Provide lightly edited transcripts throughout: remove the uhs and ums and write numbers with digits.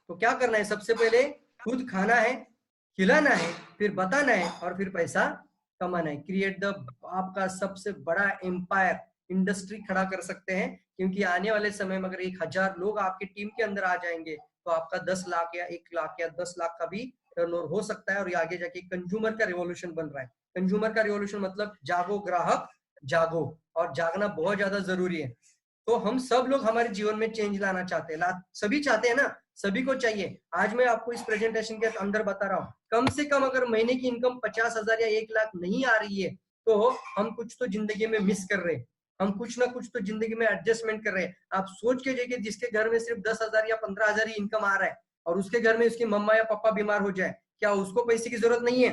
तो क्या करना है, सबसे पहले खुद खाना है, खिलाना है, फिर बताना है और फिर पैसा कमाना है। क्रिएट द आपका सबसे बड़ा एम्पायर, इंडस्ट्री खड़ा कर सकते हैं, क्योंकि आने वाले समय में अगर 1000 लोग आपकी टीम के अंदर आ जाएंगे तो आपका 10 लाख या 1 लाख या 10 लाख का भी टर्नओवर हो सकता है। और ये आगे जाके कंज्यूमर का रिवॉल्यूशन बन रहा है। कंज्यूमर का रिवॉल्यूशन मतलब जागो ग्राहक जागो, और जागना बहुत ज्यादा जरूरी है। तो हम सब लोग हमारे जीवन में चेंज लाना चाहते हैं, सभी चाहते हैं ना, सभी को चाहिए। आज मैं आपको इस प्रेजेंटेशन के अंदर बता रहा हूँ, कम से कम अगर महीने की इनकम 50,000 या 1 लाख नहीं आ रही है तो हम कुछ तो जिंदगी में मिस कर रहे हैं, हम कुछ ना कुछ तो जिंदगी में एडजस्टमेंट कर रहे हैं। आप सोच के देखिए, जिसके घर में सिर्फ 10,000 या 15,000 ही इनकम आ रहा है और उसके घर में उसकी मम्मा या पापा बीमार हो जाए, क्या उसको पैसे की जरूरत नहीं है?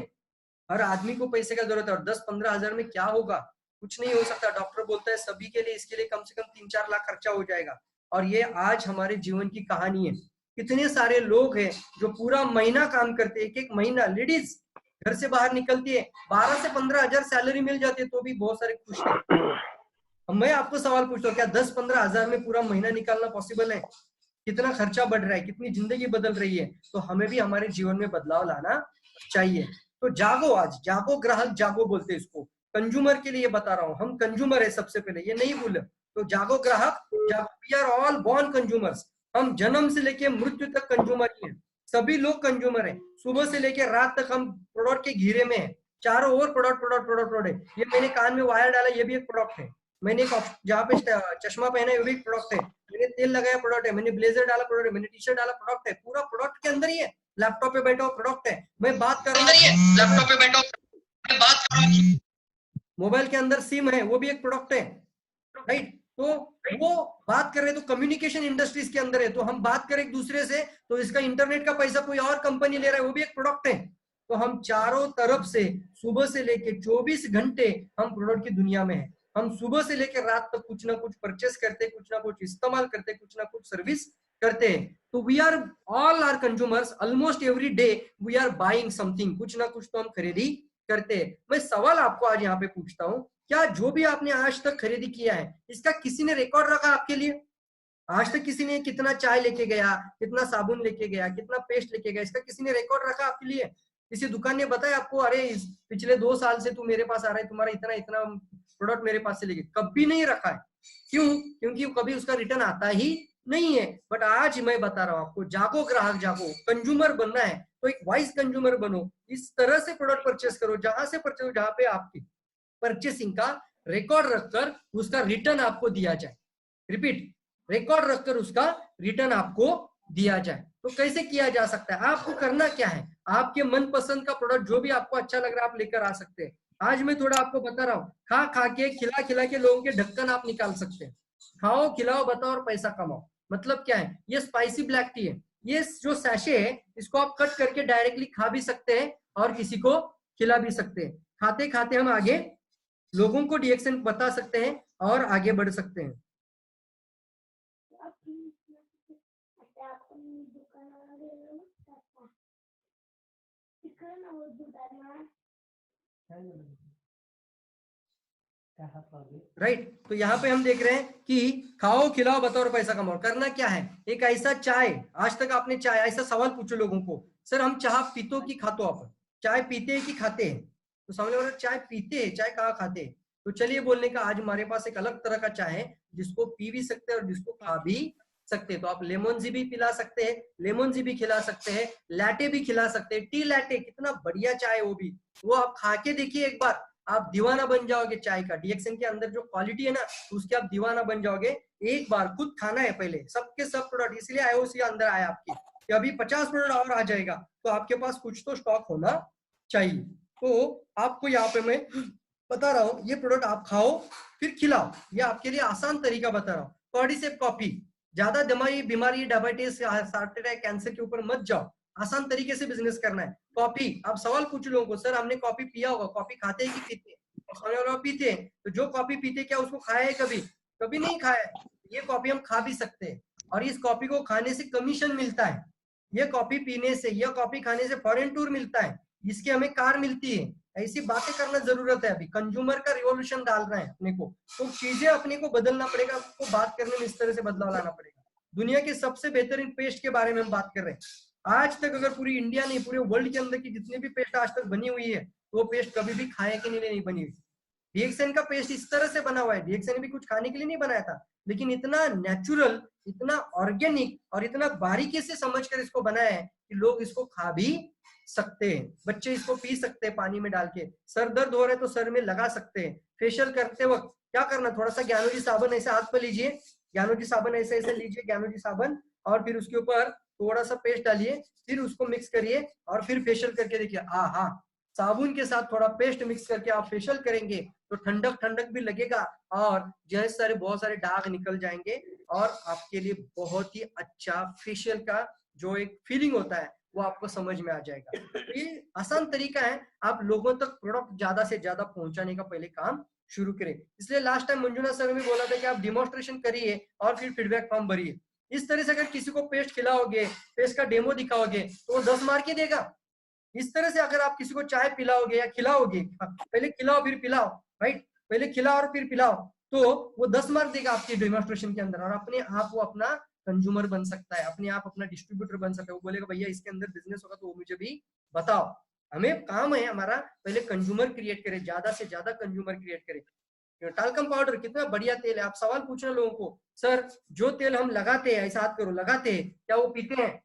हर आदमी को पैसे का जरूरत है। और 10-15 हजार में क्या होगा, कुछ नहीं हो सकता। डॉक्टर बोलता है सभी के लिए, इसके लिए कम से कम 3-4 लाख खर्चा हो जाएगा। और ये आज हमारे जीवन की कहानी है। कितने सारे लोग हैं जो पूरा महीना काम करते हैं, एक एक महीना, लेडीज घर से बाहर निकलती है, 12 से 15 हजार सैलरी मिल जाती है तो भी बहुत सारे खुश हैं। अब मैं आपको सवाल पूछता हूँ, क्या 10-15 हजार में पूरा महीना निकालना पॉसिबल है? कितना खर्चा बढ़ रहा है, कितनी जिंदगी बदल रही है। तो हमें भी हमारे जीवन में बदलाव लाना चाहिए। तो जागो, आज जागो ग्राहक जागो बोलते हैं इसको। कंज्यूमर के लिए बता रहा हूँ, हम कंज्यूमर है सबसे पहले, ये नहीं भूले। तो जागो ग्राहक जागो, we are all born consumers. हम जन्म से लेके मृत्यु तक कंज्यूमर ही हैं, सभी लोग कंज्यूमर हैं। सुबह से लेके रात तक हम प्रोडक्ट के घेरे में हैं, चारों ओर प्रोडक्ट प्रोडक्ट प्रोडक्ट प्रोडक्ट। ये मैंने कान में वायर डाला, ये भी एक प्रोडक्ट है। मैंने एक जहाँ पे चश्मा पहना है, ये भी एक प्रोडक्ट है। मैंने तेल लगाया, प्रोडक्ट है। मैंने ब्लेजर डाला, प्रोडक्ट है। मैंने टी शर्ट डाला, प्रोडक्ट है। पूरा प्रोडक्ट के अंदर ही है। लैपटॉप पे बैठा हुआ प्रोडक्ट है। मैं बात कर रहा हूँ, लैपटॉप पे बैठा मैं बात कर रहा हूँ, मोबाइल के अंदर सिम है, वो भी एक प्रोडक्ट है, राइट? तो वो बात कर रहे हैं, तो कम्युनिकेशन इंडस्ट्रीज के अंदर है। तो हम बात करें एक दूसरे से, तो इसका इंटरनेट का पैसा कोई और कंपनी ले रहा है, वो भी एक प्रोडक्ट है। तो हम चारों तरफ से सुबह से लेके 24 घंटे हम प्रोडक्ट की दुनिया में है। हम सुबह से लेकर रात तक कुछ ना कुछ परचेस करते, कुछ ना कुछ इस्तेमाल करते, कुछ ना कुछ सर्विस करते हैं। तो we are all are consumers, almost every day we are buying something, कुछ ना कुछ तो हम खरीदी करते हैं। मैं सवाल आपको आज यहाँ पे पूछता हूँ, क्या जो भी आपने आज तक खरीदी किया है, इसका किसी ने रिकॉर्ड रखा आपके लिए? आज तक किसी ने कितना चाय लेके गया, कितना साबुन लेके गया, कितना पेस्ट लेके गया, इसका किसी ने रिकॉर्ड रखा आपके लिए? किसी दुकान ने बताया आपको, अरे पिछले 2 साल से तू मेरे पास आ रहा है, तुम्हारा इतना इतना प्रोडक्ट मेरे पास से लेके? कभी नहीं रखा है। क्यों? क्योंकि कभी उसका रिटर्न आता ही नहीं है। बट आज मैं बता रहा हूँ आपको, जागो ग्राहक जागो, कंज्यूमर बनना है तो एक वाइज कंज्यूमर बनो। इस तरह से प्रोडक्ट परचेस करो, जहां से परचेस, जहां पे आपकी परचेसिंग का रिकॉर्ड रखकर उसका रिटर्न आपको दिया जाए। रिपीट, रिकॉर्ड रखकर उसका रिटर्न आपको दिया जाए। तो कैसे किया जा सकता है? आपको करना क्या है, आपके मनपसंद का प्रोडक्ट जो भी आपको अच्छा लग रहा है आप लेकर आ सकते हैं। आज मैं थोड़ा आपको बता रहा हूँ, खा खा के, खिला खिला के लोगों के ढक्कन आप निकाल सकते हैं। खाओ खिलाओ बताओ और पैसा कमाओ। मतलब क्या है? ये स्पाइसी ब्लैक टी है, ये जो सैशे है इसको आप कट करके डायरेक्टली खा भी सकते हैं और किसी को खिला भी सकते हैं। खाते खाते हम आगे लोगों को रिएक्शन बता सकते हैं और आगे बढ़ सकते हैं। राइट तो यहाँ पे हम देख रहे हैं कि खाओ खिलाओ बताओ और पैसा कमाओ। करना क्या है? एक ऐसा चाय, आज तक आपने चाय, ऐसा सवाल पूछो लोगों को, सर हम चाय पीतो की खातो? आप चाय पीते हैं कि खाते हैं? तो सामने वाला चाय पीते हैं, चाय कहाँ खाते हैं? तो चलिए बोलने का, आज हमारे पास एक अलग तरह का चाय है जिसको पी भी सकते हैं और जिसको खा भी सकते हैं। तो आप लेमन जी भी पिला सकते हैं, लेमन जी भी खिला सकते हैं, लैटे भी खिला सकते हैं। टी लैटे कितना बढ़िया चाय है वो भी, वो आप खा के देखिए एक बार, आप दीवाना बन जाओगे। चाय का डीएक्सएन के अंदर जो क्वालिटी है ना, उसके आप दीवाना बन जाओगे। एक बार खुद खाना है पहले, सबके सब प्रोडक्ट, इसलिए आईओसी अंदर आया आपके कि अभी 50 प्रोडक्ट और आ जाएगा, तो आपके पास कुछ तो स्टॉक होना चाहिए। तो आपको यहाँ पे मैं बता रहा हूँ, ये प्रोडक्ट आप खाओ फिर खिलाओ, ये आपके लिए आसान तरीका बता रहा हूँ। कॉर्डिसेप कॉफी, ज्यादा दिमागी बीमारी, डायबिटीज, हार्ट अटैक, कैंसर के ऊपर मत जाओ, आसान तरीके से बिजनेस करना है। कॉफी, आप सवाल पूछ लोगों को, सर हमने कॉफी पिया होगा, कॉफी खाते हैं कि पीते हैं? पीते हैं। तो जो कॉफी पीते, क्या उसको खाया है कभी? कभी नहीं खाया है। ये कॉफी हम खा भी सकते हैं और इस कॉफी को खाने से कमीशन मिलता है। ये कॉफी पीने से, यह कॉफी खाने से फॉरेन टूर मिलता है, इसकी हमें कार मिलती है। ऐसी बातें करना जरूरत है। अभी कंज्यूमर का रिवॉल्यूशन डालना है अपने को, तो चीजें अपने को बदलना पड़ेगा, आपको बात करने में इस तरह से बदलाव लाना पड़ेगा। दुनिया के सबसे बेहतरीन पेस्ट के बारे में हम बात कर रहे हैं। आज तक अगर पूरी इंडिया नहीं, पूरे वर्ल्ड के अंदर की जितनी भी पेस्ट आज तक बनी हुई है, तो वो पेस्ट कभी भी खाने के लिए नहीं बनी हुई। डीएक्सएन का पेस्ट इस तरह से बना हुआ है, डीएक्सएन भी कुछ खाने के लिए नहीं बनाया था, लेकिन इतना नेचुरल, इतना ऑर्गेनिक और इतना बारीकी से समझकर इसको बनाया है कि लोग इसको खा भी सकते हैं। बच्चे इसको पी सकते हैं पानी में डाल के, सर दर्द हो रहा है तो सर में लगा सकते हैं। फेशियल करते वक्त क्या करना, थोड़ा सा ज्ञानोजी साबन ऐसे हाथ पे लीजिए, ज्ञानोजी साबन ऐसे ऐसे लीजिए, ज्ञानोजी साबन, और फिर उसके ऊपर थोड़ा सा पेस्ट डालिए, फिर उसको मिक्स करिए और फिर फेशियल करके देखिए। हाँ, साबुन के साथ थोड़ा पेस्ट मिक्स करके आप फेशियल करेंगे तो ठंडक ठंडक भी लगेगा और बहुत सारे दाग निकल जाएंगे और आपके लिए बहुत ही अच्छा फेशियल का जो एक फीलिंग होता है वो आपको समझ में आ जाएगा। ये आसान तरीका है, आप लोगों तक प्रोडक्ट ज्यादा से ज्यादा पहुंचाने का पहले काम शुरू करें। इसलिए लास्ट टाइम मंजुनाथ सर ने बोला था कि आप डिमोन्स्ट्रेशन करिए और फिर फीडबैक फॉर्म भरिए। इस तरह से अगर किसी को पेस्ट खिलाओगे, पेस्ट का डेमो दिखाओगे तो वो 10 मार्क ही देगा। इस तरह से अगर आप किसी को चाय पिलाओगे या खिलाओगे, पहले खिलाओ फिर पिलाओ, राइट, पहले खिलाओ और फिर पिलाओ, तो वो 10 मार्क देगा आपके डेमोन्स्ट्रेशन के अंदर और अपने आप वो अपना कंज्यूमर बन सकता है, अपने आप अपना डिस्ट्रीब्यूटर बन सकता है। वो बोलेगा भैया इसके अंदर बिजनेस होगा तो वो मुझे भी बताओ। हमें काम है हमारा पहले कंज्यूमर क्रिएट करें, ज्यादा से ज्यादा कंज्यूमर क्रिएट करें। टाल्कम पाउडर कितना बढ़िया तेल है। आप सवाल पूछना लोगों को, सर जो तेल हम लगाते हैं, ऐसा हाथ करो, लगाते हैं क्या वो पीते हैं?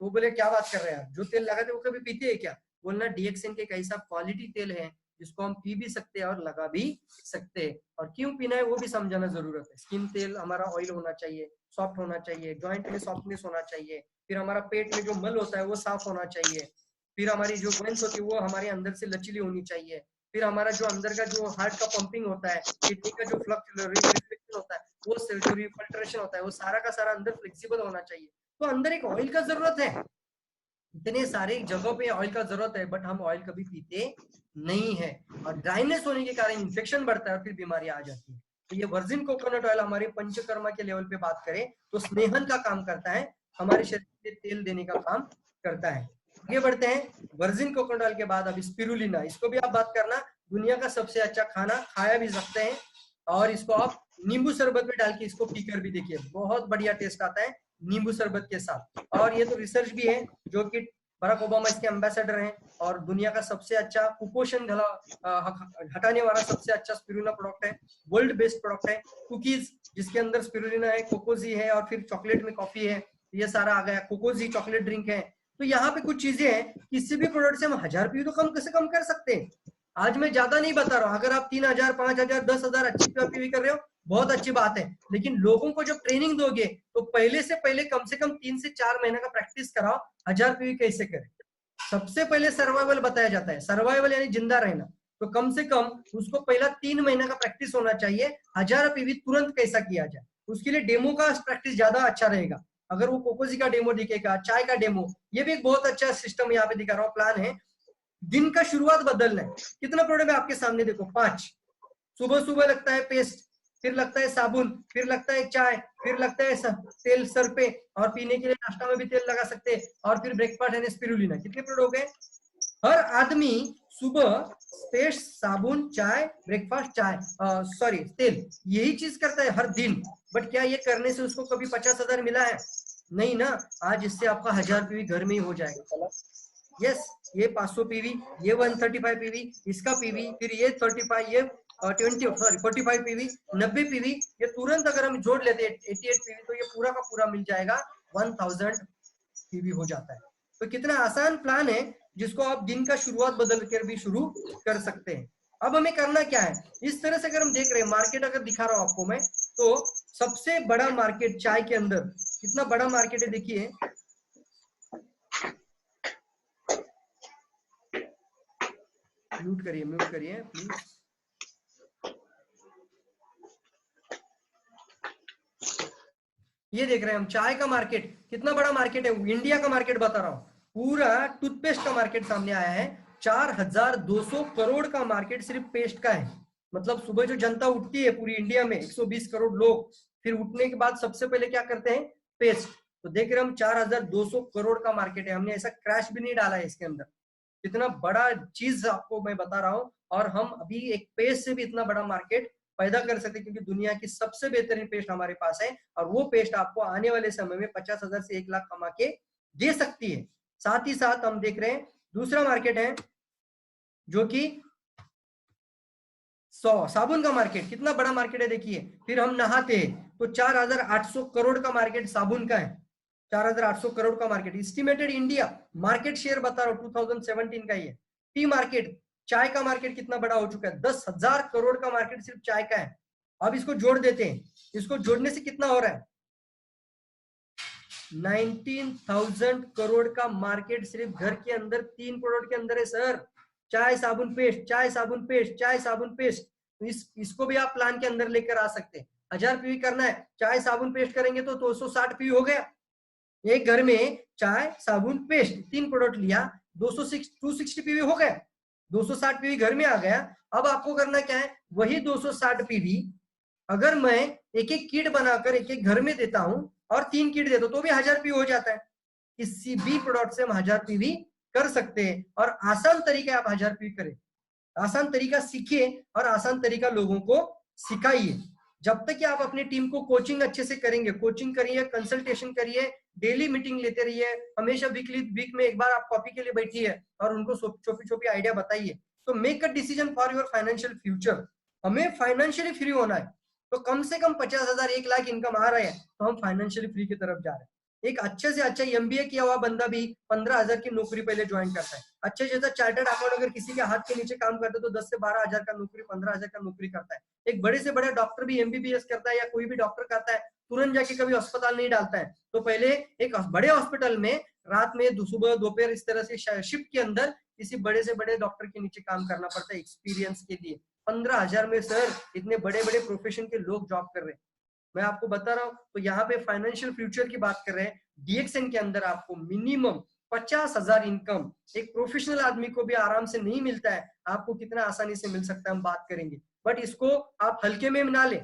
वो बोले क्या बात कर रहे हैं, जो तेल लगाते वो कभी पीते हैं क्या? बोलना डीएक्सएन के एक ऐसा क्वालिटी तेल है जिसको हम पी भी सकते हैं और लगा भी सकते हैं, और क्यों पीना है वो भी समझाना जरूरत है। स्किन तेल हमारा ऑयल होना चाहिए, सॉफ्ट होना चाहिए, जॉइंट में सॉफ्टनेस होना चाहिए, फिर हमारा पेट में जो मल होता है वो साफ होना चाहिए, फिर हमारी जो वेंस होती है वो हमारे अंदर से लचीली होनी चाहिए, फिर हमारा जो अंदर का जो हार्ट का पंपिंग होता है, किडनी का जो रिफ्लेक्शन होता है, वो जो रिफिल्ट्रेशन होता है, वो सारा का सारा अंदर फ्लेक्सिबल होना चाहिए। तो अंदर एक ऑयल का जरूरत है, इतने सारे जगहों पे ऑयल का जरूरत है, बट हम ऑयल कभी पीते नहीं है और ड्राइनेस होने के कारण इन्फेक्शन बढ़ता है और फिर बीमारी आ जाती है। तो ये वर्जिन कोकोनट ऑयल हमारे पंचकर्मा के लेवल पे बात करें तो स्नेहन का काम करता है, हमारे शरीर में तेल देने का काम करता है। आगे बढ़ते हैं, वर्जिन कोकोनट ऑयल के बाद अब स्पिरुलिना, इसको भी आप बात करना, दुनिया का सबसे अच्छा खाना, खाया भी सकते हैं और इसको आप नींबू शरबत में डाल के इसको पीकर भी देखिए, बहुत बढ़िया टेस्ट आता है नींबू शरबत के साथ। और ये तो रिसर्च भी है, जो कि बराक ओबामा इसके एम्बेसडर हैं और दुनिया का सबसे अच्छा कुपोषण हटाने वाला सबसे अच्छा स्पिरुलिना प्रोडक्ट है, वर्ल्ड बेस्ट प्रोडक्ट है। कुकीज जिसके अंदर स्पिरुलिना है, कोकोजी है और फिर चॉकलेट में कॉफी है, ये सारा आ गया। कोकोजी चॉकलेट ड्रिंक है। तो यहाँ पे कुछ चीजें हैं, किसी भी प्रोडक्ट से हम 1000 पी तो कम कैसे कम कर सकते हैं। आज मैं ज्यादा नहीं बता रहा हूँ, अगर आप 3000 5000 10,000 अच्छी पीवी कर रहे हो बहुत अच्छी बात है, लेकिन लोगों को जब ट्रेनिंग दोगे तो पहले से पहले कम से कम 3 से 4 महीने का प्रैक्टिस कराओ, 1000 पीवी कैसे करें। सबसे पहले सर्वाइवल बताया जाता है, सर्वाइवल यानी जिंदा रहना, तो कम से कम उसको पहला 3 महीने का प्रैक्टिस होना चाहिए, 1000 पीवी तुरंत कैसा किया जाए। उसके लिए डेमो का प्रैक्टिस ज्यादा अच्छा रहेगा। अगर वो कोकोजी का डेमो दिखेगा, चाय का डेमो, ये भी एक बहुत अच्छा सिस्टम यहाँ पे दिखा रहा हूँ, प्लान है। दिन का शुरुआत बदलना है। कितना प्रोडक्ट है आपके सामने, देखो 5। सुबह सुबह लगता है पेस्ट, फिर लगता है साबुन, फिर लगता है चाय, फिर लगता है तेल सर पे, और पीने के लिए नाश्ता में भी तेल लगा सकते हैं, और फिर ब्रेकफास्ट है स्पिरुलिना। कितने प्रोडक्ट हो गए? हर आदमी सुबह पेस्ट, साबुन, चाय, ब्रेकफास्ट, चाय सॉरी तेल, यही चीज करता है हर दिन। बट क्या ये करने से उसको कभी 50,000 मिला है? नहीं ना। आज इससे आपका 1000 पीवी घर में ही हो जाएगा। यस, ये 500 पीवी, ये 135 पीवी, इसका पीवी, फिर ये 35, ये 45 पीवी, 90 पीवी, ये तुरंत अगर हम जोड़ लेते हैं 88 पीवी तो ये पूरा का पूरा मिल जाएगा 1000 पीवी हो जाता है। तो कितना आसान प्लान है जिसको आप दिन का शुरुआत बदल कर भी शुरू कर सकते हैं। अब हमें करना क्या है, इस तरह से अगर हम देख रहे हैं मार्केट, अगर दिखा रहा हूं आपको मैं, तो सबसे बड़ा मार्केट चाय के अंदर कितना बड़ा मार्केट है देखिए, म्यूट करिए प्लीज। ये देख रहे हैं हम चाय का मार्केट, कितना बड़ा मार्केट है, इंडिया का मार्केट बता रहा हूं। पूरा टूथपेस्ट का मार्केट सामने आया है, 4200 करोड़ का मार्केट सिर्फ पेस्ट का है। मतलब सुबह जो जनता उठती है पूरी इंडिया में 120 करोड़ लोग, फिर उठने के बाद सबसे पहले क्या करते हैं, पेस्ट। तो देख रहे हैं हम 4200 करोड़ का मार्केट है, हमने ऐसा क्रैश भी नहीं डाला है इसके अंदर। कितना बड़ा चीज आपको मैं बता रहा हूं, और हम अभी एक पेस्ट से भी इतना बड़ा मार्केट पैदा कर सकते हैं, क्योंकि दुनिया की सबसे बेहतरीन पेस्ट हमारे पास है और वो पेस्ट आपको आने वाले समय में 50,000 से 1 लाख कमा के दे सकती है। साथ ही साथ हम देख रहे हैं दूसरा मार्केट है जो कि साबुन का मार्केट। कितना बड़ा मार्केट है देखिए। फिर हम नहाते हैं तो 4,800 करोड़ का मार्केट साबुन का है। 4,800 करोड़ का market estimated India market share बता रहा हूँ 2017 का ही है। टी मार्केट, चाय का मार्केट कितना बड़ा हो चुका है, 10,000 करोड़ का मार्केट सिर्फ चाय का है। अब इसको जोड़ देते हैं, इसको जोड़ने से कितना हो रहा है, 19,000 करोड़ का मार्केट सिर्फ घर के अंदर 3 करोड़ के अंदर है सर। चाय साबुन पेस्ट, चाय साबुन पेस्ट, चाय साबुन पेस्ट। तो इसको भी आप प्लान के अंदर लेकर आ सकते हैं। 1000 पीवी करना है, चाय साबुन पेस्ट करेंगे तो 260 पीवी हो गया। एक घर में चाय साबुन पेस्ट 3 प्रोडक्ट लिया, 260 पीवी हो गया। 260 पीवी घर में आ गया। अब आपको करना क्या है, वही 260 पीवी अगर मैं एक एक किट बनाकर एक एक घर में देता हूं और 3 किट देता हूं तो भी 1000 पीवी हो जाता है। किसी भी प्रोडक्ट से हम 1000 पीवी कर सकते हैं और आसान तरीका आप 1000 पीवी करें। आसान तरीका सीखिए और आसान तरीका लोगों को सिखाइए। जब तक कि आप अपनी टीम को कोचिंग अच्छे से करेंगे, कोचिंग करिए, कंसल्टेशन करिए, डेली मीटिंग लेते रहिए, हमेशा वीक में एक बार आप कॉपी के लिए बैठिए और उनको छोटी छोटी आइडिया बताइए। तो make a decision for your financial future. हमें फाइनेंशियली फ्री होना है, तो कम से कम 50,000 1 लाख इनकम आ रहे हैं तो हम फाइनेंशियली फ्री की तरफ जा रहे हैं। एक अच्छे से अच्छा एमबीए किया हुआ बंदा भी 15,000 की नौकरी पहले ज्वाइन करता है। अच्छे जैसा चार्टर्ड अकाउंट अगर किसी के हाथ के नीचे काम करते तो 10 से 12,000 का नौकरी, 15,000 का नौकरी करता है। एक बड़े से बड़े डॉक्टर भी एमबीबीएस करता है या कोई भी डॉक्टर करता है, तुरंत जाके कभी अस्पताल नहीं डालता है। तो पहले एक बड़े हॉस्पिटल में रात में सुबह दोपहर इस तरह से शिफ्ट के अंदर किसी बड़े से बड़े डॉक्टर के नीचे काम करना पड़ता है एक्सपीरियंस के लिए। 15,000 में सर इतने बड़े बड़े प्रोफेशन के लोग जॉब कर रहे हैं। मैं आपको बता रहा हूं। तो यहाँ पे फाइनेंशियल फ्यूचर की बात कर रहे हैं। डीएक्सएन के अंदर आपको मिनिमम 50,000 इनकम एक प्रोफेशनल आदमी को भी आराम से नहीं मिलता है। आपको कितना आसानी से मिल सकता है हम बात करेंगे, बट इसको आप हल्के में ना ले।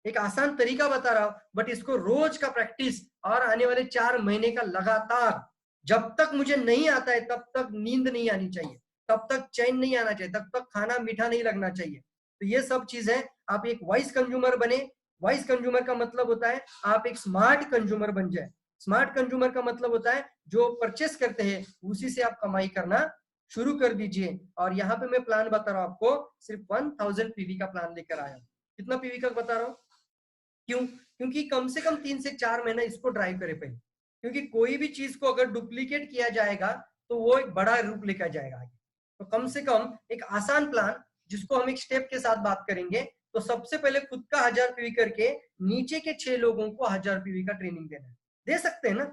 एक आसान तरीका बता रहा हूं, बट इसको रोज का प्रैक्टिस और आने वाले 4 महीने का लगातार, जब तक मुझे नहीं आता है तब तक नींद नहीं आनी चाहिए, तब तक चैन नहीं आना चाहिए, तब तक खाना मीठा नहीं लगना चाहिए। तो ये सब चीज है। आप एक वाइज कंज्यूमर बने। वाइज कंज्यूमर का मतलब होता है आप एक स्मार्ट कंज्यूमर बन जाए। स्मार्ट कंज्यूमर का मतलब होता है जो परचेस करते हैं उसी से आप कमाई करना शुरू कर दीजिए। और यहाँ पे मैं प्लान बता रहा हूँ आपको, सिर्फ 1000 पीवी का प्लान लेकर आया हूँ। कितना पीवी का बता रहा हूँ, क्यों? क्योंकि कम से कम 3 से 4 महीना इसको ड्राइव करे पहले, क्योंकि कोई भी चीज को अगर डुप्लीकेट किया जाएगा तो वो एक बड़ा रूप लेकर जाएगा आगे। तो कम से कम एक आसान प्लान जिसको हम एक स्टेप के साथ बात करेंगे। तो सबसे पहले खुद का 1000 पीवी करके नीचे के 6 लोगों को 1000 पीवी का ट्रेनिंग देना है। दे सकते हैं ना?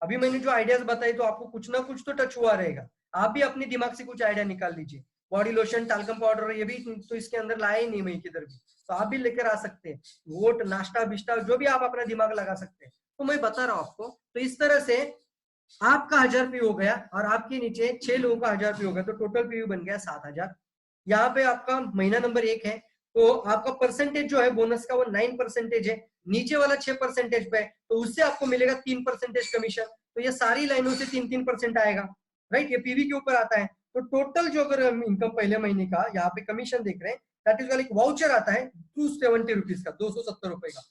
अभी मैंने जो आइडियाज बताई तो आपको कुछ ना कुछ तो टच हुआ रहेगा। आप भी अपने दिमाग से कुछ आइडिया निकाल लीजिए। बॉडी लोशन, टाल्कम पाउडर, ये भी तो इसके अंदर लाया ही नहीं मैं किधर भी, तो आप भी लेकर आ सकते हैं। वोट, नाश्ता बिस्टा जो भी आप अपना दिमाग लगा सकते हैं। तो मैं बता रहा हूँ आपको। तो इस तरह से आपका 1000 पीवी हो गया और आपके नीचे 6 लोगों का 1000 पीवी हो गया, तो टोटल पीवी बन गया 7,000। यहाँ पे आपका महीना नंबर 1 है, तो आपका परसेंटेज जो है बोनस का वो 9% है। नीचे वाला 6% पे, तो उससे आपको मिलेगा 3% कमीशन। तो ये सारी लाइनों से 3-3% आएगा, राइट? ये पीवी के ऊपर आता है। तो टोटल जो अगर इनकम पहले महीने का यहाँ पे कमीशन देख रहे हैं, दैट इज एक वाउचर आता है 270 रुपीज का, 270 रुपए का।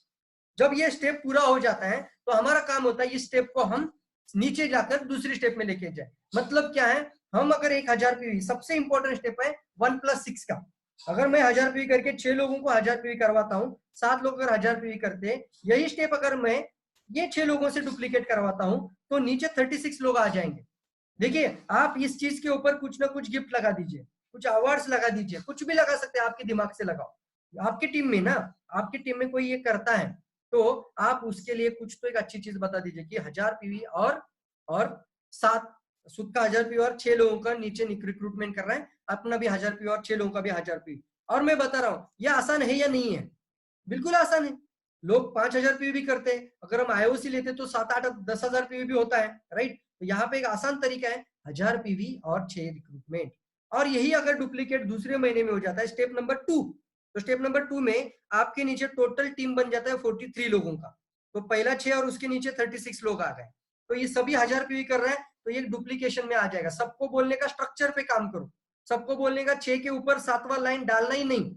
जब ये स्टेप पूरा हो जाता है तो हमारा काम होता है इस स्टेप को हम नीचे जाकर दूसरी स्टेप में लेके जाए। मतलब क्या है, हम अगर 1000 पीवी, सबसे इंपॉर्टेंट स्टेप है 1+6 का। अगर मैं 1000 पीवी करके 6 लोगों को 1000 पीवी करवाता हूँ, 7 लोग अगर 1000 पीवी करते हैं, यही स्टेप अगर मैं ये 6 लोगों से डुप्लीकेट करवाता हूँ तो नीचे 36 लोग आ जाएंगे। देखिए, आप इस चीज के ऊपर कुछ ना कुछ गिफ्ट लगा दीजिए, कुछ अवार्ड्स लगा दीजिए, कुछ भी लगा सकते हैं, आपके दिमाग से लगाओ। आपकी टीम में ना, आपकी टीम में कोई ये करता है तो आप उसके लिए कुछ तो एक अच्छी चीज बता दीजिए कि 1000 पीवी और 7 सुद का 1000 पीवी और 6 लोगों का नीचे रिक्रूटमेंट कर रहा है, अपना भी 1000 पीवी और 6 लोगों का भी 1000 पीवी। और मैं बता रहा हूँ ये आसान है या नहीं है? बिल्कुल आसान है। लोग 5,000 पीवी भी करते हैं। अगर हम आईओसी लेते तो 7-8-10,000 पीवी भी होता है, राइट? तो यहाँ पे एक आसान तरीका है 1000 पीवी और 6 रिक्रूटमेंट। और यही अगर डुप्लीकेट दूसरे महीने में हो जाता है, स्टेप नंबर 2, तो स्टेप नंबर 2 में आपके नीचे टोटल टीम बन जाता है 43 लोगों का। तो पहला 6 और उसके नीचे 36 लोग आ गए, तो ये सभी 1000 पीवी कर रहे हैं, तो ये डुप्लीकेशन में आ जाएगा। सबको बोलने का स्ट्रक्चर पे काम करो, सबको बोलने का 6 के ऊपर 7वां लाइन डालना ही नहीं।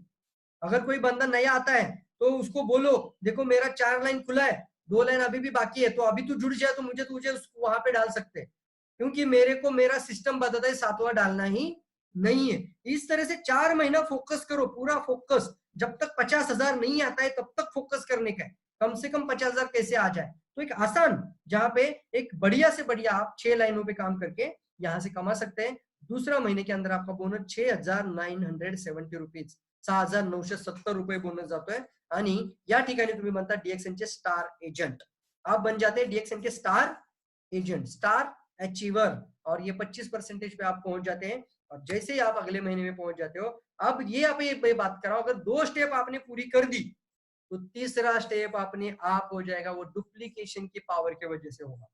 अगर कोई बंदा नया आता है तो उसको बोलो देखो मेरा 4 लाइन खुला है, 2 लाइन अभी भी बाकी है, तो अभी तू जुड़ जाए तो तुझे वहां पे डाल सकते हैं, क्योंकि मेरे को मेरा सिस्टम बताता है 7वां डालना ही नहीं है। इस तरह से 4 महीना फोकस करो, पूरा फोकस, जब तक 50,000 नहीं आता है तब तक फोकस करने का है, कम से कम 50,000 कैसे आ जाए। तो एक आसान, जहां पे एक बढ़िया से बढ़िया आप 6 लाइनों पे काम करके यहां से कमा सकते हैं। दूसरा महीने के अंदर आपका बोनस 6,970 रुपीज, 6,970 रुपये बोनस जातो है। आणि या ठिकाणी तुम्ही म्हणता DXN चे स्टार एजंट, आप बन जाते हैं DXN के स्टार एजेंट, स्टार अचीवर, और ये 25% पे आप पहुंच जाते हैं। और जैसे ही आप अगले महीने में पहुंच जाते हो, अब ये आप ये बात कर रहा हूं, अगर 2 स्टेप आपने पूरी कर दी तो तीसरा स्टेप अपने आप हो जाएगा, वो डुप्लीकेशन की पावर की वजह से होगा,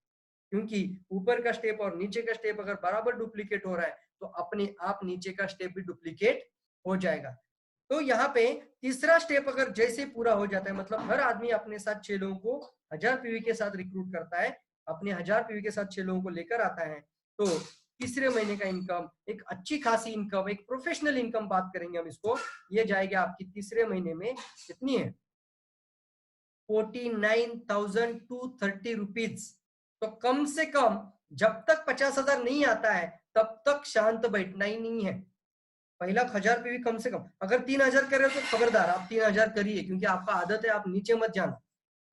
क्योंकि ऊपर का स्टेप और नीचे का स्टेप अगर बराबर डुप्लीकेट हो रहा है तो अपने आप नीचे का स्टेप भी डुप्लीकेट हो जाएगा। तो यहाँ पे तीसरा स्टेप अगर जैसे पूरा हो जाता है, मतलब हर आदमी अपने साथ 6 लोगों को 1000 पीवी के साथ रिक्रूट करता है, अपने 1000 पीवी के साथ 6 लोगों को लेकर आता है, तो तीसरे महीने का इनकम एक अच्छी खासी इनकम, एक प्रोफेशनल इनकम बात करेंगे हम इसको, ये जाएगा आपकी तीसरे महीने में कितनी है, 49,230 रुपीज। तो कम से कम जब तक 50,000 नहीं आता है तब तक शांत बैठना ही नहीं है। पहला 1000 पे भी कम से कम, अगर 3,000 कर रहे हो तो खबरदार आप 3,000 करिए, क्योंकि आपका आदत है आप नीचे मत जाना,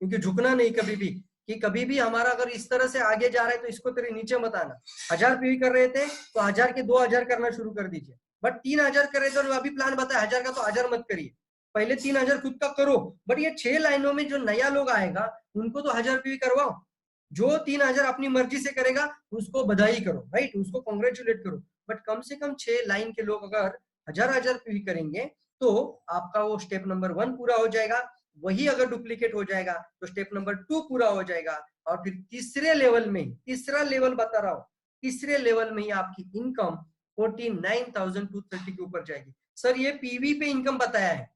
क्योंकि झुकना नहीं कभी भी, कि कभी भी हमारा अगर इस तरह से आगे जा रहा है तो इसको तेरे नीचे मत आना। 1000 पीवी कर रहे थे तो 1000 के 2000 करना शुरू कर दीजिए, बट 3000 कर रहे थे और अभी प्लान बताया 1000 का, तो 1000 मत करिए, पहले 3000 खुद का करो। बट ये 6 लाइनों में जो नया लोग आएगा उनको तो 1000 पीवी करवाओ, जो 3000 अपनी मर्जी से करेगा उसको बधाई करो, राइट, उसको कॉन्ग्रेचुलेट करो। बट कम से कम 6 लाइन के लोग अगर 1000 पीवी करेंगे तो आपका वो स्टेप नंबर 1 पूरा हो जाएगा। वही अगर डुप्लीकेट हो जाएगा तो स्टेप नंबर 2 पूरा हो जाएगा, और फिर तीसरे लेवल में, तीसरा लेवल बता रहा हूं, तीसरे लेवल में ही आपकी इनकम 49,230 के ऊपर जाएगी। सर ये पीवी पे इनकम बताया है,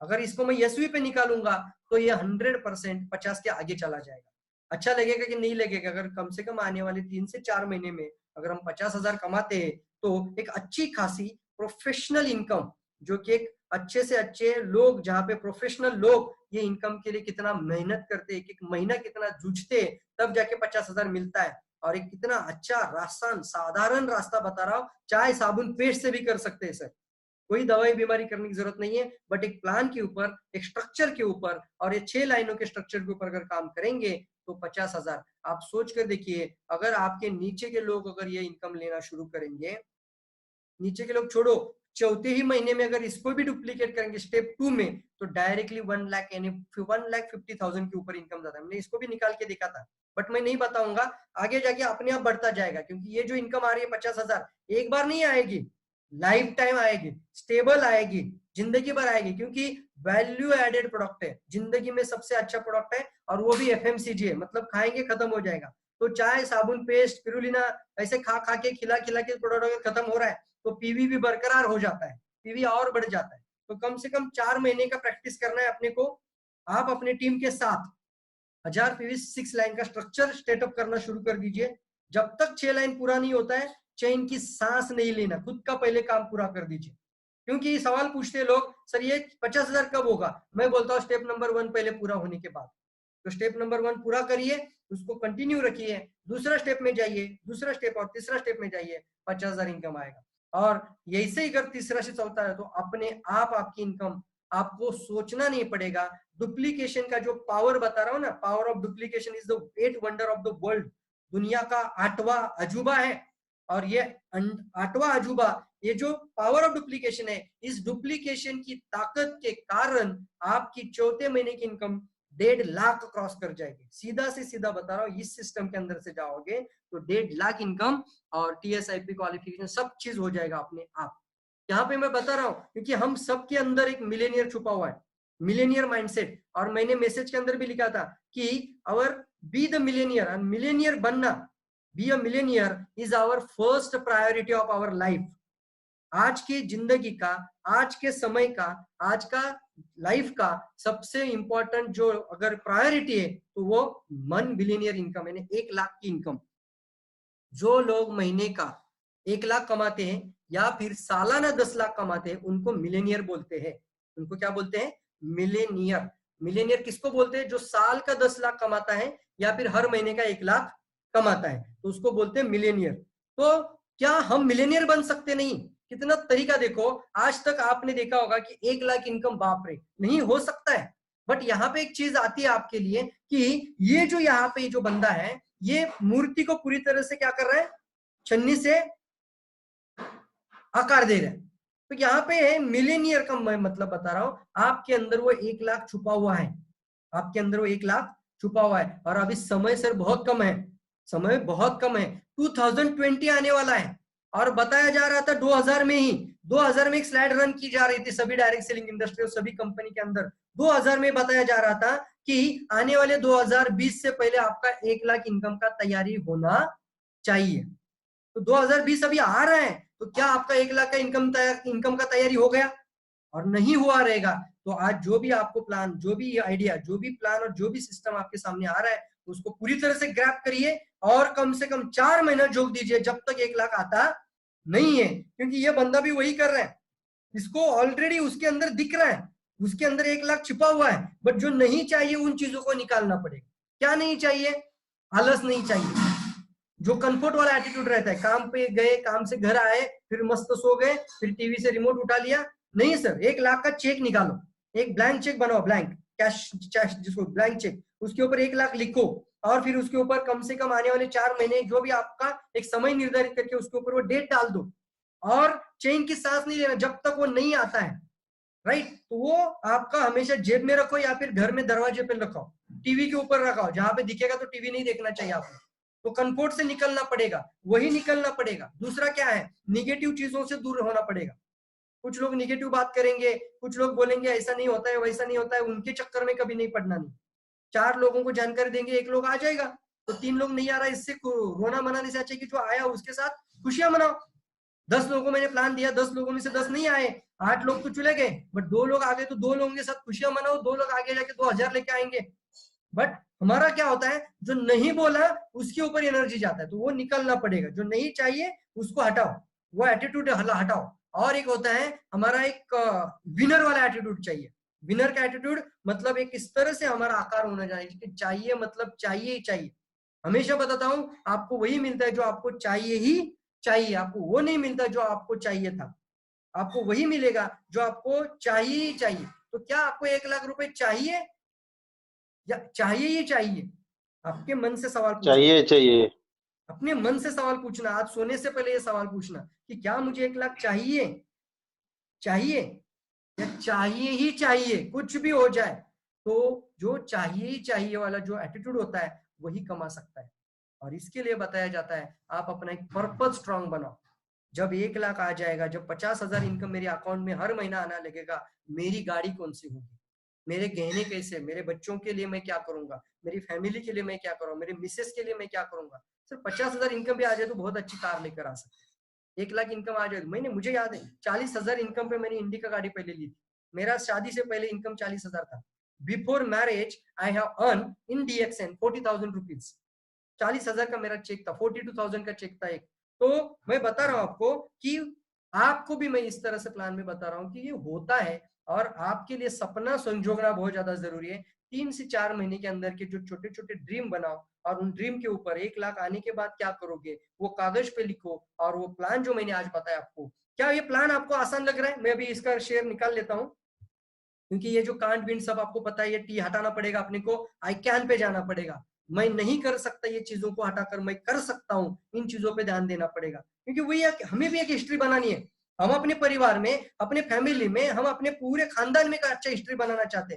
अगर इसको मैं एसवी पे निकालूंगा तो ये 100% 50 के आगे चला जाएगा। अच्छा लगेगा कि नहीं लगेगा? अगर कम से कम आने वाले 3 से 4 महीने में अगर हम 50,000 कमाते हैं तो एक अच्छी खासी प्रोफेशनल इनकम, जो कि एक अच्छे से अच्छे लोग, जहाँ पे प्रोफेशनल लोग ये इनकम के लिए कितना मेहनत करते, एक एक महीना कितना जूझते, तब जाके 50,000 मिलता है। और एक कितना अच्छा रास्ता, साधारण रास्ता बता रहा हूँ, चाय साबुन पेस्ट से भी कर सकते हैं सर, कोई दवाई बीमारी करने की जरूरत नहीं है, बट एक प्लान के ऊपर, एक स्ट्रक्चर के ऊपर, और ये 6 लाइनों के स्ट्रक्चर के ऊपर अगर काम करेंगे तो 50,000। आप सोच कर देखिए, अगर आपके नीचे के लोग अगर ये इनकम लेना शुरू करेंगे, नीचे के लोग छोड़ो, चौथे ही महीने में अगर इसको भी डुप्लीकेट करेंगे स्टेप 2 में, तो डायरेक्टली 1 लाख यानी 1,50,000 के ऊपर इनकम जाता है। हमने इसको भी निकाल के देखा था, बट मैं नहीं बताऊंगा, आगे जाके अपने आप बढ़ता जाएगा, क्योंकि ये जो इनकम आ रही है 50,000 एक बार नहीं आएगी, लाइफ टाइम आएगी, स्टेबल आएगी, जिंदगी भर आएगी, क्योंकि वैल्यू एडेड प्रोडक्ट है, जिंदगी में सबसे अच्छा प्रोडक्ट है, और वो भी FMCG है, मतलब खाएंगे खत्म हो जाएगा। तो चाय साबुन पेस्ट स्पिरुलिना ऐसे खा खा के, खिला खिला के प्रोडक्ट खत्म हो रहा है, तो पीवी भी बरकरार हो जाता है, पीवी और बढ़ जाता है। तो कम से कम 4 महीने का प्रैक्टिस करना है अपने को। आप अपने टीम के साथ 1000 पीवी 6 लाइन का स्ट्रक्चर स्टेटअप करना शुरू कर दीजिए। जब तक 6 लाइन पूरा नहीं होता है, चैन की सांस नहीं लेना, खुद का पहले काम पूरा कर दीजिए। क्योंकि सवाल पूछते हैं लोग, सर ये 50,000 कब होगा? मैं बोलता हूँ स्टेप नंबर 1 पहले पूरा होने के बाद। तो स्टेप नंबर 1 पूरा करिए, उसको कंटिन्यू रखिए, दूसरा स्टेप में जाइए, दूसरा स्टेप और तीसरा स्टेप में जाइए, 50,000 इनकम आएगा। और यही ही अगर तीसरा से चलता है तो अपने आप आपकी इनकम, आपको सोचना नहीं पड़ेगा। डुप्लीकेशन का जो पावर बता रहा हूँ ना, power of duplication is the 8 wonder of the world, दुनिया का 8वां अजूबा है। और ये 8वां अजूबा, ये जो पावर ऑफ डुप्लीकेशन है, इस डुप्लीकेशन की ताकत के कारण आपकी चौथे महीने की इनकम 1.5 लाख क्रॉस कर जाएगी। सीधा से सीधा बता रहा हूँ, इस सिस्टम के अंदर से जाओगे तो 1.5 लाख इनकम और TSIP क्वालिफिकेशन सब चीज हो जाएगा अपने आप। यहाँ पे मैं बता रहा हूँ क्योंकि हम सबके अंदर एक मिलेनियर छुपा हुआ है, मिलेनियर माइंडसेट। और मैंने मैसेज के अंदर भी लिखा था कि अवर बी द मिलेनियर, और मिलेनियर बनना, be a millionaire is our first priority of our life. आज की जिंदगी का, आज के समय का, आज का लाइफ का सबसे इंपॉर्टेंट जो अगर प्रायोरिटी है तो वो 1 बिलियनियर इनकम, यानी 1 लाख की इनकम। जो लोग महीने का 1 लाख कमाते हैं या फिर सालाना 10 लाख कमाते हैं, उनको मिलेनियर बोलते हैं। उनको क्या बोलते हैं? मिलेनियर। मिलेनियर किसको बोलते हैं? जो साल का 10 लाख कमाता है या फिर हर महीने का 1 लाख कमाता है, तो उसको बोलते हैं मिलेनियर। तो क्या हम मिलेनियर बन सकते? नहीं। कितना तरीका देखो, आज तक आपने देखा होगा कि 1 लाख इनकम, बाप रे, नहीं हो सकता है। बट यहाँ पे एक चीज आती है आपके लिए कि ये जो यहाँ पे जो बंदा है, ये मूर्ति को पूरी तरह से क्या कर रहा है? छन्नी से आकार दे रहा है। तो यहाँ पे है मिलेनियर का मैं मतलब बता रहा हूं, आपके अंदर वो 1 लाख छुपा हुआ है, आपके अंदर वो 1 लाख छुपा हुआ है। और अभी समय सर बहुत कम है, समय बहुत कम है। 2020 आने वाला है और बताया जा रहा था 2000 में ही, 2000 में एक स्लाइड रन की जा रही थी सभी डायरेक्ट सेलिंग इंडस्ट्री और सभी कंपनी के अंदर। 2000 में बताया जा रहा था कि आने वाले 2020 से पहले आपका 1 लाख इनकम का तैयारी होना चाहिए। तो 2020 अभी आ रहा है, तो क्या आपका 1 लाख का इनकम का तैयारी हो गया? और नहीं हुआ रहेगा। तो आज जो भी आपको प्लान, जो भी आइडिया, जो भी प्लान और जो भी सिस्टम आपके सामने आ रहा है, उसको पूरी तरह से ग्रैब करिए और कम से कम 4 महीना जोक दीजिए जब तक 1 लाख आता नहीं है। क्योंकि ये बंदा भी वही कर रहा है, इसको ऑलरेडी उसके अंदर दिख रहा है, उसके अंदर 1 लाख छिपा हुआ है। बट जो नहीं चाहिए उन चीजों को निकालना पड़ेगा। क्या नहीं चाहिए? आलस नहीं चाहिए, जो कंफर्ट वाला एटीट्यूड रहता है, काम पे गए, काम से घर आए, फिर मस्त सो गए, फिर टीवी से रिमोट उठा लिया। नहीं सर, 1 लाख का चेक निकालो, एक ब्लैंक चेक बनाओ, ब्लैंक कैश, जिसको ब्लैंक चेक, उसके ऊपर 1 लाख लिखो और फिर उसके ऊपर कम से कम आने वाले 4 महीने जो भी आपका एक समय निर्धारित करके उसके ऊपर वो डेट डाल दो। और चेन की सांस नहीं लेना जब तक वो नहीं आता है, राइट? तो वो आपका हमेशा जेब में रखो या फिर घर में दरवाजे पे रखो, टीवी के ऊपर रखो, जहां पे दिखेगा तो टीवी नहीं देखना चाहिए आपको। तो कंफर्ट से निकलना पड़ेगा, वही निकलना पड़ेगा। दूसरा क्या है? निगेटिव चीजों से दूर होना पड़ेगा। कुछ लोग निगेटिव बात करेंगे, कुछ लोग बोलेंगे ऐसा नहीं होता है, वैसा नहीं होता है, उनके चक्कर में कभी नहीं पड़ना। नहीं, 4 लोगों को जानकारी देंगे, 1 लोग आ जाएगा, तो 3 लोग नहीं आ रहा, इससे रोना मनाने से अच्छा कि जो आया उसके साथ खुशियां मनाओ। 10 लोगों को मैंने प्लान दिया, 10 लोगों में से 10 नहीं आए, 8 लोग तो चले गए, बट 2 लोग आ गए, तो 2 लोगों के साथ खुशियां मनाओ, 2 लोग आगे जाके 2000 लेके आएंगे। बट हमारा क्या होता है, जो नहीं बोला उसके ऊपर एनर्जी जाता है, तो वो निकलना पड़ेगा। जो नहीं चाहिए उसको हटाओ, वो एटीट्यूड हटाओ। और एक होता है हमारा एक विनर वाला एटीट्यूड चाहिए। विनर का एटीट्यूड मतलब एक इस तरह से हमारा आकार होना चाहिए कि चाहिए मतलब चाहिए ही चाहिए। हमेशा बताता हूं, आपको वही मिलता है जो आपको चाहिए ही चाहिए, आपको वो नहीं मिलता जो आपको चाहिए था, आपको वही मिलेगा जो आपको चाहिए ही चाहिए। तो क्या आपको 1 लाख रुपए चाहिए या चाहिए ही चाहिए? आपके मन से सवाल पूछना, चाहिए चाहिए। अपने मन से सवाल पूछना। आज सोने से पहले ये सवाल पूछना कि क्या मुझे 1 लाख चाहिए, चाहिए या चाहिए ही चाहिए, कुछ भी हो जाए। तो जो चाहिए ही चाहिए वाला जो एटीट्यूड होता है वही कमा सकता है। और इसके लिए बताया जाता है आप अपना एक पर्पस स्ट्रांग बनाओ। जब 1 लाख आ जाएगा, जब 50,000 इनकम मेरे अकाउंट में हर महीना आना लगेगा, मेरी गाड़ी कौन सी होगी, मेरे गहने कैसे, मेरे बच्चों के लिए मैं क्या करूंगा, मेरी फैमिली के लिए मैं क्या करूंगा, मेरे मिसेस के लिए मैं क्या करूंगा। सिर्फ 50,000 इनकम भी आ जाए तो बहुत अच्छी कार लेकर आ सकते हैं। 1 लाख इनकम आ जाए, मैंने, मुझे याद है 40,000 इनकम पे मैंने इंडिका गाड़ी पहले ली थी। मेरा शादी से पहले इनकम 40,000 था। Before marriage I have earn in DXN 40,000 rupees. 40,000 का मेरा चेक था, 42,000 का चेक था एक। तो मैं बता रहा हूं आपको कि आपको भी मैं इस तरह से प्लान में बता रहा हूं कि ये होता है। और आपके लिए सपना संजोगना बहुत ज्यादा जरूरी है। 3 से 4 महीने के अंदर के जो छोटे छोटे ड्रीम बनाओ और उन ड्रीम के ऊपर 1 लाख आने के बाद क्या करोगे वो कागज पे लिखो। और वो प्लान जो मैंने आज बताया आपको, क्या ये प्लान आपको आसान लग रहा है? मैं अभी इसका शेयर निकाल लेता हूँ, क्योंकि ये जो कांट विंट सब आपको पता है, ये टी हटाना पड़ेगा अपने को, आई कैन पे जाना पड़ेगा। मैं नहीं कर सकता ये चीजों को हटाकर, मैं कर सकता हूँ, इन चीजों पे ध्यान देना पड़ेगा। क्योंकि वही हमें भी एक हिस्ट्री बनानी है। हम अपने परिवार में, अपने फैमिली में, हम अपने पूरे खानदान में एक अच्छा हिस्ट्री बनाना चाहते हैं।